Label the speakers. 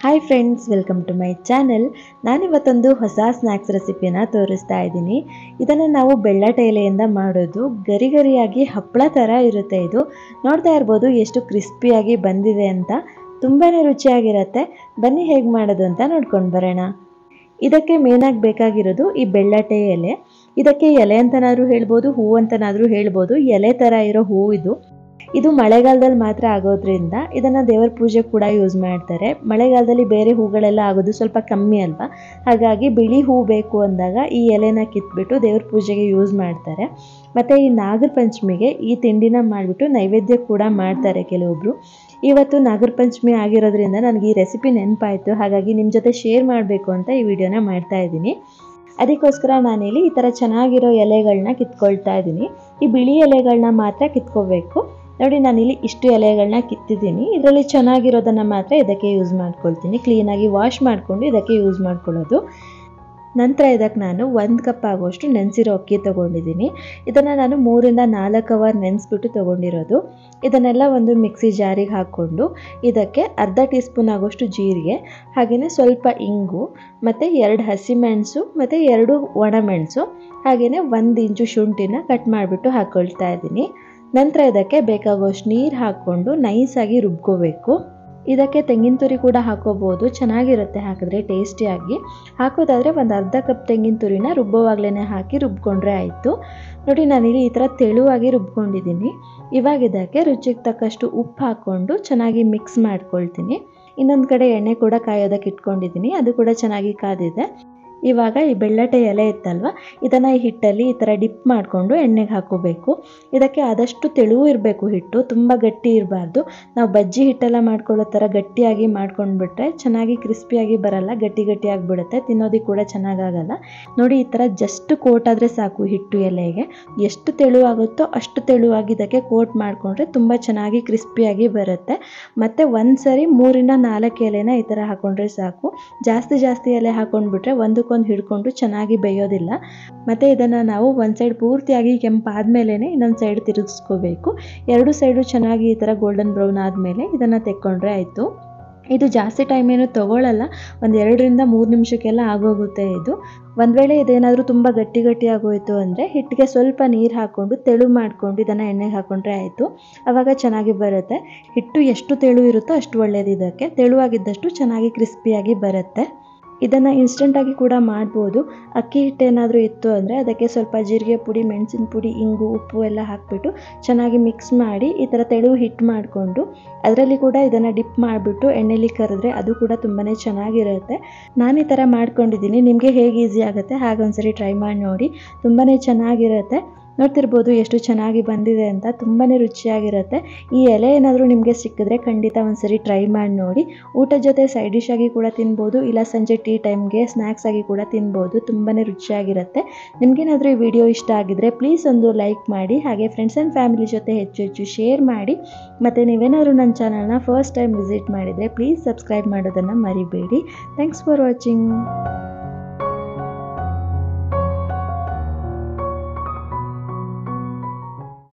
Speaker 1: Hi friends, welcome to my channel. ನಾನಿವತ್ತೊಂದು ಹೊಸ snacks ರೆಸಿಪಿಯನ್ನು ತೋರಿಸ್ತಾ ಇದ್ದೀನಿ. ಇದನ್ನು ನಾವು ಬೆಳ್ಳಟೆ ಎಲೆಯಿಂದ ಮಾಡೋದು. ಗರಿ ಗರಿಯಾಗಿ ಹಪ್ಪಳ ಥರ ಇರುತ್ತೆ. ಇದು ನೋಡ್ತಾ ಇರ್ಬೋದು ಎಷ್ಟು ಕ್ರಿಸ್ಪಿಯಾಗಿ ಬಂದಿದೆ ಅಂತ. ತುಂಬಾ ರುಚಿಯಾಗಿರುತ್ತೆ. ಬನ್ನಿ ಹೇಗೆ ಮಾಡೋದು ಅಂತ ನೋಡ್ಕೊಂಡು ಬರೋಣ. ಇದಕ್ಕೆ ಮೇನಾಗಿ ಬೇಕಾಗಿರೋದು ಈ ಬೆಳ್ಳಟೆ ಎಲೆ. ಇದಕ್ಕೆ ಎಲೆ ಅಂತನಾದರೂ ಹೇಳ್ಬೋದು, ಹೂವು ಅಂತನಾದರೂ ಹೇಳ್ಬೋದು. ಎಲೆ ಥರ ಇರೋ ಹೂವು ಇದು ಮಳೆಗಾಲದಲ್ಲಿ ಮಾತ್ರ ಆಗೋದ್ರಿಂದ ಇದನ್ನು ದೇವರ ಪೂಜೆ ಕೂಡ ಯೂಸ್ ಮಾಡ್ತಾರೆ. ಮಳೆಗಾಲದಲ್ಲಿ ಬೇರೆ ಹೂಗಳೆಲ್ಲ ಆಗೋದು ಸ್ವಲ್ಪ ಕಮ್ಮಿ ಅಲ್ವಾ, ಹಾಗಾಗಿ ಬಿಳಿ ಹೂ ಬೇಕು ಅಂದಾಗ ಈ ಎಲೆನ ಕಿತ್ಬಿಟ್ಟು ದೇವ್ರ ಪೂಜೆಗೆ ಯೂಸ್ ಮಾಡ್ತಾರೆ. ಮತ್ತು ಈ ನಾಗರ ಪಂಚಮಿಗೆ ಈ ತಿಂಡಿನ ಮಾಡಿಬಿಟ್ಟು ನೈವೇದ್ಯ ಕೂಡ ಮಾಡ್ತಾರೆ ಕೆಲವೊಬ್ರು. ಇವತ್ತು ನಾಗರ ಪಂಚಮಿ ಆಗಿರೋದ್ರಿಂದ ನನಗೆ ಈ ರೆಸಿಪಿ ನೆನಪಾಯಿತು, ಹಾಗಾಗಿ ನಿಮ್ಮ ಜೊತೆ ಶೇರ್ ಮಾಡಬೇಕು ಅಂತ ಈ ವಿಡಿಯೋನ ಮಾಡ್ತಾ ಇದ್ದೀನಿ. ಅದಕ್ಕೋಸ್ಕರ ನಾನಿಲ್ಲಿ ಈ ಥರ ಚೆನ್ನಾಗಿರೋ ಎಲೆಗಳನ್ನ ಕಿತ್ಕೊಳ್ತಾ ಇದ್ದೀನಿ. ಈ ಬಿಳಿ ಎಲೆಗಳನ್ನ ಮಾತ್ರ ಕಿತ್ಕೋಬೇಕು. ನೋಡಿ, ನಾನಿಲ್ಲಿ ಇಷ್ಟು ಎಲೆಗಳನ್ನ ಕಿತ್ತಿದ್ದೀನಿ. ಇದರಲ್ಲಿ ಚೆನ್ನಾಗಿರೋದನ್ನು ಮಾತ್ರ ಇದಕ್ಕೆ ಯೂಸ್ ಮಾಡ್ಕೊಳ್ತೀನಿ. ಕ್ಲೀನಾಗಿ ವಾಶ್ ಮಾಡಿಕೊಂಡು ಇದಕ್ಕೆ ಯೂಸ್ ಮಾಡ್ಕೊಳ್ಳೋದು. ನಂತರ ಇದಕ್ಕೆ ನಾನು 1 ಕಪ್ ಆಗೋಷ್ಟು ನೆನೆಸಿರೋ ಅಕ್ಕಿ ತೊಗೊಂಡಿದ್ದೀನಿ. ಇದನ್ನು ನಾನು 3 ರಿಂದ 4 ಅವರ್ ನೆನೆಸ್ಬಿಟ್ಟು ತೊಗೊಂಡಿರೋದು. ಇದನ್ನೆಲ್ಲ ಒಂದು ಮಿಕ್ಸಿ ಜಾರಿಗೆ ಹಾಕ್ಕೊಂಡು ಇದಕ್ಕೆ ಅರ್ಧ ಟೀ ಸ್ಪೂನ್ ಆಗೋಷ್ಟು ಜೀರಿಗೆ, ಹಾಗೆಯೇ ಸ್ವಲ್ಪ ಇಂಗು, ಮತ್ತು 2 ಹಸಿಮೆಣಸು ಮತ್ತು 2 ಒಣಮೆಣಸು, ಹಾಗೆಯೇ 1 ಇಂಚು ಶುಂಠಿನ ಕಟ್ ಮಾಡಿಬಿಟ್ಟು ಹಾಕ್ಕೊಳ್ತಾ ಇದ್ದೀನಿ. ನಂತರ ಇದಕ್ಕೆ ಬೇಕಾಗುವಷ್ಟು ನೀರು ಹಾಕ್ಕೊಂಡು ನೈಸಾಗಿ ರುಬ್ಕೋಬೇಕು. ಇದಕ್ಕೆ ತೆಂಗಿನ ತುರಿ ಕೂಡ ಹಾಕೋಬೋದು, ಚೆನ್ನಾಗಿರುತ್ತೆ ಹಾಕಿದ್ರೆ ಟೇಸ್ಟಿಯಾಗಿ. ಹಾಕೋದಾದರೆ ಒಂದು ಅರ್ಧ ಕಪ್ ತೆಂಗಿನ ತುರಿನ ರುಬ್ಬೋವಾಗಲೇ ಹಾಕಿ ರುಬ್ಕೊಂಡ್ರೆ ಆಯಿತು. ನೋಡಿ, ನಾನಿಲ್ಲಿ ಈ ಥರ ತೆಳುವಾಗಿ ರುಬ್ಕೊಂಡಿದ್ದೀನಿ. ಇವಾಗ ಇದಕ್ಕೆ ರುಚಿಗೆ ತಕ್ಕಷ್ಟು ಉಪ್ಪು ಹಾಕ್ಕೊಂಡು ಚೆನ್ನಾಗಿ ಮಿಕ್ಸ್ ಮಾಡ್ಕೊಳ್ತೀನಿ. ಇನ್ನೊಂದು ಕಡೆ ಎಣ್ಣೆ ಕೂಡ ಕಾಯೋದಕ್ಕೆ ಇಟ್ಕೊಂಡಿದ್ದೀನಿ, ಅದು ಕೂಡ ಚೆನ್ನಾಗಿ ಕಾದಿದೆ. ಇವಾಗ ಈ ಬೆಳ್ಳಟೆ ಎಲೆ ಇತ್ತಲ್ವ, ಇದನ್ನು ಈ ಹಿಟ್ಟಲ್ಲಿ ಈ ಥರ ಡಿಪ್ ಮಾಡಿಕೊಂಡು ಎಣ್ಣೆಗೆ ಹಾಕೋಬೇಕು. ಇದಕ್ಕೆ ಆದಷ್ಟು ತೆಳುವು ಇರಬೇಕು ಹಿಟ್ಟು, ತುಂಬ ಗಟ್ಟಿ ಇರಬಾರ್ದು. ನಾವು ಬಜ್ಜಿ ಹಿಟ್ಟೆಲ್ಲ ಮಾಡ್ಕೊಳ್ಳೋ ಥರ ಗಟ್ಟಿಯಾಗಿ ಮಾಡ್ಕೊಂಡ್ಬಿಟ್ರೆ ಚೆನ್ನಾಗಿ ಕ್ರಿಸ್ಪಿಯಾಗಿ ಬರಲ್ಲ, ಗಟ್ಟಿ ಗಟ್ಟಿಯಾಗಿ ಬಿಡುತ್ತೆ, ತಿನ್ನೋದಕ್ಕೆ ಕೂಡ ಚೆನ್ನಾಗಾಗಲ್ಲ. ನೋಡಿ, ಈ ಥರ ಜಸ್ಟ್ ಕೋಟ್ ಆದರೆ ಸಾಕು ಹಿಟ್ಟು ಎಲೆಗೆ. ಎಷ್ಟು ತೆಳುವಾಗುತ್ತೋ ಅಷ್ಟು ತೆಳುವಾಗಿ ಇದಕ್ಕೆ ಕೋಟ್ ಮಾಡಿಕೊಂಡ್ರೆ ತುಂಬ ಚೆನ್ನಾಗಿ ಕ್ರಿಸ್ಪಿಯಾಗಿ ಬರುತ್ತೆ. ಮತ್ತು ಒಂದು ಸರಿ 3 ರಿಂದ 4 ಎಲೆನ ಈ ಥರ ಹಾಕ್ಕೊಂಡ್ರೆ ಸಾಕು. ಜಾಸ್ತಿ ಎಲೆ ಹಾಕ್ಕೊಂಡ್ಬಿಟ್ರೆ ಒಂದಕ್ಕೊಂದು ಹಿಡ್ಕೊಂಡು ಚೆನ್ನಾಗಿ ಬೇಯೋದಿಲ್ಲ. ಮತ್ತು ಇದನ್ನು ನಾವು ಒಂದು ಸೈಡ್ ಪೂರ್ತಿಯಾಗಿ ಕೆಂಪಾದ್ಮೇಲೆ ಇನ್ನೊಂದು ಸೈಡ್ ತಿರುಗಿಸ್ಕೋಬೇಕು. 2 ಸೈಡು ಚೆನ್ನಾಗಿ ಈ ಥರ ಗೋಲ್ಡನ್ ಬ್ರೌನ್ ಆದಮೇಲೆ ಇದನ್ನು ತೆಕ್ಕೊಂಡ್ರೆ ಆಯಿತು. ಇದು ಜಾಸ್ತಿ ಟೈಮ್ ಏನು ತೊಗೊಳ್ಳಲ್ಲ, ಒಂದು 2 ರಿಂದ 3 ನಿಮಿಷಕ್ಕೆಲ್ಲ ಆಗೋಗುತ್ತೆ ಇದು. ಒಂದು ವೇಳೆ ಇದೇನಾದರೂ ತುಂಬ ಗಟ್ಟಿ ಆಗೋಯಿತು ಅಂದರೆ ಹಿಟ್ಟಿಗೆ ಸ್ವಲ್ಪ ನೀರು ಹಾಕ್ಕೊಂಡು ತೆಳು ಮಾಡಿಕೊಂಡು ಇದನ್ನು ಎಣ್ಣೆಗೆ ಹಾಕ್ಕೊಂಡ್ರೆ ಆಯಿತು. ಆವಾಗ ಚೆನ್ನಾಗಿ ಬರುತ್ತೆ. ಹಿಟ್ಟು ಎಷ್ಟು ತೆಳು ಇರುತ್ತೋ ಅಷ್ಟು ಒಳ್ಳೆಯದು. ಇದಕ್ಕೆ ತೆಳುವಾಗಿದ್ದಷ್ಟು ಚೆನ್ನಾಗಿ ಕ್ರಿಸ್ಪಿಯಾಗಿ ಬರುತ್ತೆ. ಇದನ್ನು ಇನ್ಸ್ಟೆಂಟಾಗಿ ಕೂಡ ಮಾಡ್ಬೋದು. ಅಕ್ಕಿ ಹಿಟ್ಟೇನಾದರೂ ಇತ್ತು ಅಂದರೆ ಅದಕ್ಕೆ ಸ್ವಲ್ಪ ಜೀರಿಗೆ ಪುಡಿ, ಮೆಣಸಿನ ಪುಡಿ, ಇಂಗು, ಉಪ್ಪು ಎಲ್ಲ ಹಾಕಿಬಿಟ್ಟು ಚೆನ್ನಾಗಿ ಮಿಕ್ಸ್ ಮಾಡಿ ಈ ಥರ ತೆಳು ಹಿಟ್ಟು ಮಾಡಿಕೊಂಡು ಅದರಲ್ಲಿ ಕೂಡ ಇದನ್ನು ಡಿಪ್ ಮಾಡಿಬಿಟ್ಟು ಎಣ್ಣೆಲಿ ಕರೆದ್ರೆ ಅದು ಕೂಡ ತುಂಬಾ ಚೆನ್ನಾಗಿರುತ್ತೆ. ನಾನು ಈ ಥರ ಮಾಡ್ಕೊಂಡಿದ್ದೀನಿ. ನಿಮಗೆ ಹೇಗೆ ಈಸಿ ಆಗುತ್ತೆ ಹಾಗೆ ಒಂದ್ಸರಿ ಟ್ರೈ ಮಾಡಿ ನೋಡಿ, ತುಂಬಾ ಚೆನ್ನಾಗಿರುತ್ತೆ. ನೋಡ್ತಿರ್ಬೋದು ಎಷ್ಟು ಚೆನ್ನಾಗಿ ಬಂದಿದೆ ಅಂತ, ತುಂಬಾ ರುಚಿಯಾಗಿರುತ್ತೆ. ಈ ಎಲೆ ಏನಾದರೂ ನಿಮಗೆ ಸಿಕ್ಕಿದ್ರೆ ಖಂಡಿತ ಒಂದ್ಸರಿ ಟ್ರೈ ಮಾಡಿ ನೋಡಿ. ಊಟದ ಜೊತೆ ಸೈಡ್ ಡಿಶ್ ಆಗಿ ಕೂಡ ತಿನ್ಬೋದು, ಇಲ್ಲ ಸಂಜೆ ಟೀ ಟೈಮ್ಗೆ ಸ್ನ್ಯಾಕ್ಸ್ ಆಗಿ ಕೂಡ ತಿನ್ಬೋದು. ತುಂಬಾ ರುಚಿಯಾಗಿರುತ್ತೆ. ನಿಮಗೇನಾದರೂ ಈ ವಿಡಿಯೋ ಇಷ್ಟ ಆಗಿದ್ರೆ ಪ್ಲೀಸ್ ಒಂದು ಲೈಕ್ ಮಾಡಿ, ಹಾಗೆ ಫ್ರೆಂಡ್ಸ್ ಆ್ಯಂಡ್ ಫ್ಯಾಮಿಲಿ ಜೊತೆ ಹೆಚ್ಚು ಶೇರ್ ಮಾಡಿ. ಮತ್ತು ನೀವೇನಾದರೂ ನನ್ನ ಚಾನಲ್ನ ಫಸ್ಟ್ ಟೈಮ್ ವಿಸಿಟ್ ಮಾಡಿದರೆ ಪ್ಲೀಸ್ ಸಬ್ಸ್ಕ್ರೈಬ್ ಮಾಡೋದನ್ನು ಮರಿಬೇಡಿ. Thanks for watching.